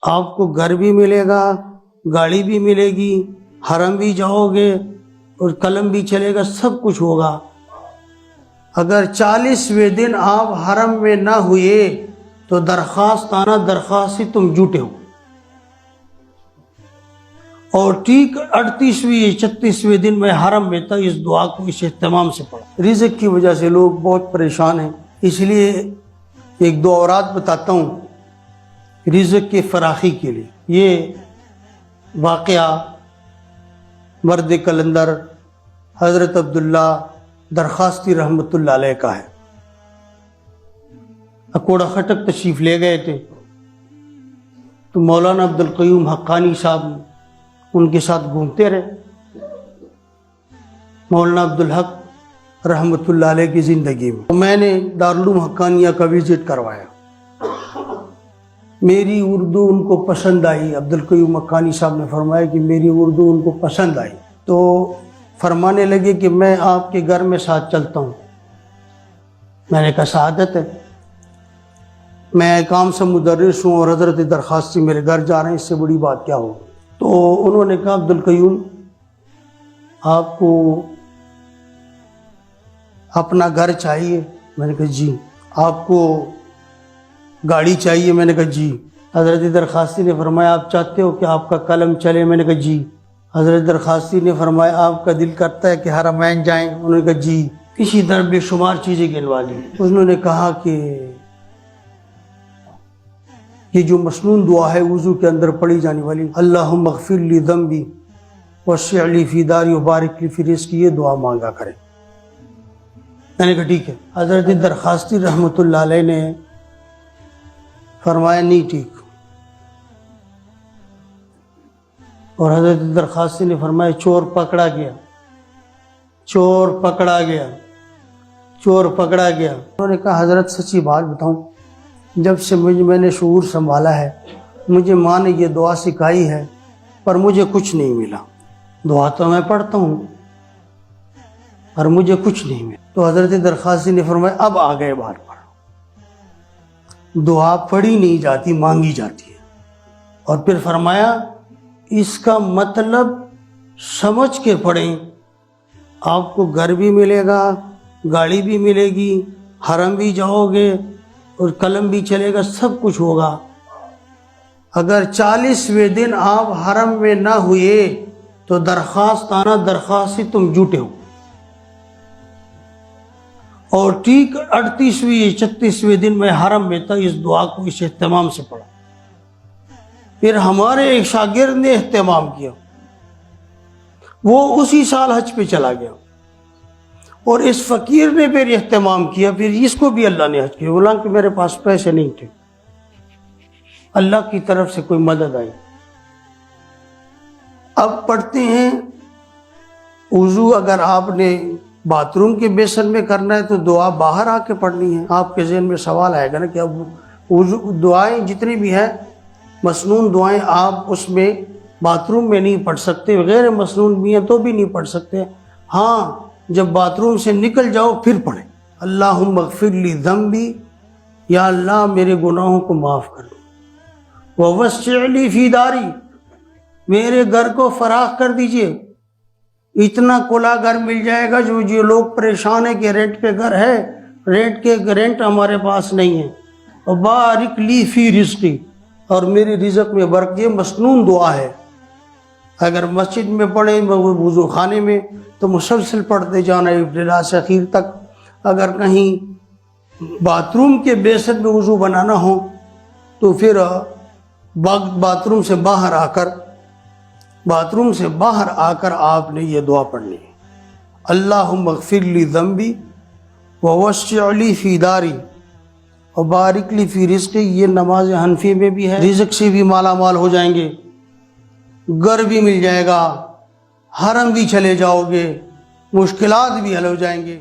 آپ کو گھر بھی ملے گا، گاڑی بھی ملے گی، حرم بھی جاؤ گے اور قلم بھی چلے گا، سب کچھ ہوگا۔ اگر 40ویں دن آپ حرم میں نہ ہوئے تو درخواست آنا درخواست سے تم جھوٹے ہو۔ اور ٹھیک 38ویں یا 36ویں دن میں حرم میں تھا، اس دعا کو اس اہتمام سے پڑھا۔ رزق کی وجہ سے لوگ بہت پریشان ہیں، اس لیے ایک دو اوراد بتاتا ہوں رزق کی فراخی کے لیے۔ یہ واقعہ مرد کلندر حضرت عبداللہ درخواستی رحمۃ اللہ علیہ کا ہے۔ اکوڑا خٹک تشریف لے گئے تھے تو مولانا عبدالقیوم حقانی صاحب ان کے ساتھ گھومتے رہے۔ مولانا عبدالحق رحمۃ اللہ علیہ کی زندگی میں نے دارالعلوم حقانیہ کا وزٹ کروایا، میری اردو ان کو پسند آئی۔ عبدالقیوم حقانی صاحب نے فرمایا کہ میری اردو ان کو پسند آئی، تو فرمانے لگے کہ میں آپ کے گھر میں ساتھ چلتا ہوں۔ میں نے کہا سعادت ہے، میں کام سے مدرس ہوں اور حضرت درخواستی میرے گھر جا رہے ہیں، اس سے بڑی بات کیا ہو۔ تو انہوں نے کہا عبدالقیوم آپ کو اپنا گھر چاہیے؟ میں نے کہا جی۔ آپ کو گاڑی چاہیے؟ میں نے کہا جی۔ حضرت درخواستی نے فرمایا آپ چاہتے ہو کہ آپ کا قلم چلے؟ میں نے کہا جی۔ حضرت درخواستی نے فرمایا آپ کا دل کرتا ہے کہ حرمین جائیں؟ انہوں نے کہا جی۔ اسی طرح بے شمار چیزیں گنوا دی۔ انہوں نے کہا کہ یہ جو مسنون دعا ہے وضو کے اندر پڑھی جانے والی، اللہم اغفر لی ذنبی وسع لی فی داری وبارک لی فی رزقی، یہ دعا مانگا کریں۔ میں نے کہا ٹھیک ہے۔ حضرت درخواستی رحمۃ اللہ علیہ نے فرمایا نہیں ٹھیک، اور حضرت درخواستی نے فرمایا چور پکڑا گیا، چور پکڑا گیا، چور پکڑا گیا۔ انہوں نے کہا حضرت سچی بات بتاؤں، جب سے میں نے شعور سنبھالا ہے مجھے ماں نے یہ دعا سکھائی ہے پر مجھے کچھ نہیں ملا۔ دعا تو میں پڑھتا ہوں اور مجھے کچھ نہیں ملا۔ تو حضرت درخواستی نے فرمایا اب آ گئے بار بار، دعا پڑھی نہیں جاتی مانگی جاتی ہے۔ اور پھر فرمایا اس کا مطلب سمجھ کے پڑھیں، آپ کو گھر بھی ملے گا، گاڑی بھی ملے گی، حرم بھی جاؤ گے اور قلم بھی چلے گا، سب کچھ ہوگا۔ اگر 40ویں دن آپ حرم میں نہ ہوئے تو درخواست آنا درخواست سے تم جھوٹے ہو۔ اور ٹھیک 38ویں یا 36ویں دن میں حرم میں تھا، اس دعا کو اس اہتمام سے پڑھا۔ پھر ہمارے ایک شاگرد نے اہتمام کیا، وہ اسی سال حج پہ چلا گیا، اور اس فقیر نے پھر اہتمام کیا، پھر اس کو بھی اللہ نے حج کیا، حالانکہ میرے پاس پیسے نہیں تھے۔ اللہ کی طرف سے کوئی مدد آئی۔ اب پڑھتے ہیں وضو اگر آپ نے باتھ روم کے بیسن میں کرنا ہے تو دعا باہر آ کے پڑھنی ہے۔ آپ کے ذہن میں سوال آئے گا نا کہ اب وضو دعائیں جتنی بھی ہیں مسنون دعائیں آپ اس میں باتھ روم میں نہیں پڑھ سکتے، غیر مسنون بھی ہیں تو بھی نہیں پڑھ سکتے۔ ہاں جب باتھ روم سے نکل جاؤ پھر پڑھیں، اللہم اغفر لی ذنبی، یا اللہ میرے گناہوں کو معاف کر دو، ووسع لی فی داری، میرے گھر کو فراخ کر دیجئے، اتنا کھلا گھر مل جائے گا جو لوگ پریشان ہیں کہ رینٹ پہ گھر ہے، رینٹ ہمارے پاس نہیں ہے، وبارک لی فی رزقی، اور میری رزق میں برکت۔ یہ مسنون دعا ہے، اگر مسجد میں پڑھیں وضو خانے میں تو مسلسل پڑھتے جانا ابتدا سے اخیر تک۔ اگر کہیں باتھ روم کے بیسن میں وضو بنانا ہو تو پھر باتھ روم سے باہر آ کر آپ نے یہ دعا پڑھنی ہے، اللہم اغفر لی ذنبی ووسع لی فی داری وبارک لی فی رزقی۔ یہ نماز حنفی میں بھی ہے، رزق سے بھی مالا مال ہو جائیں گے، گھر بھی مل جائے گا، حرم بھی چلے جاؤ گے، مشکلات بھی حل ہو جائیں گے۔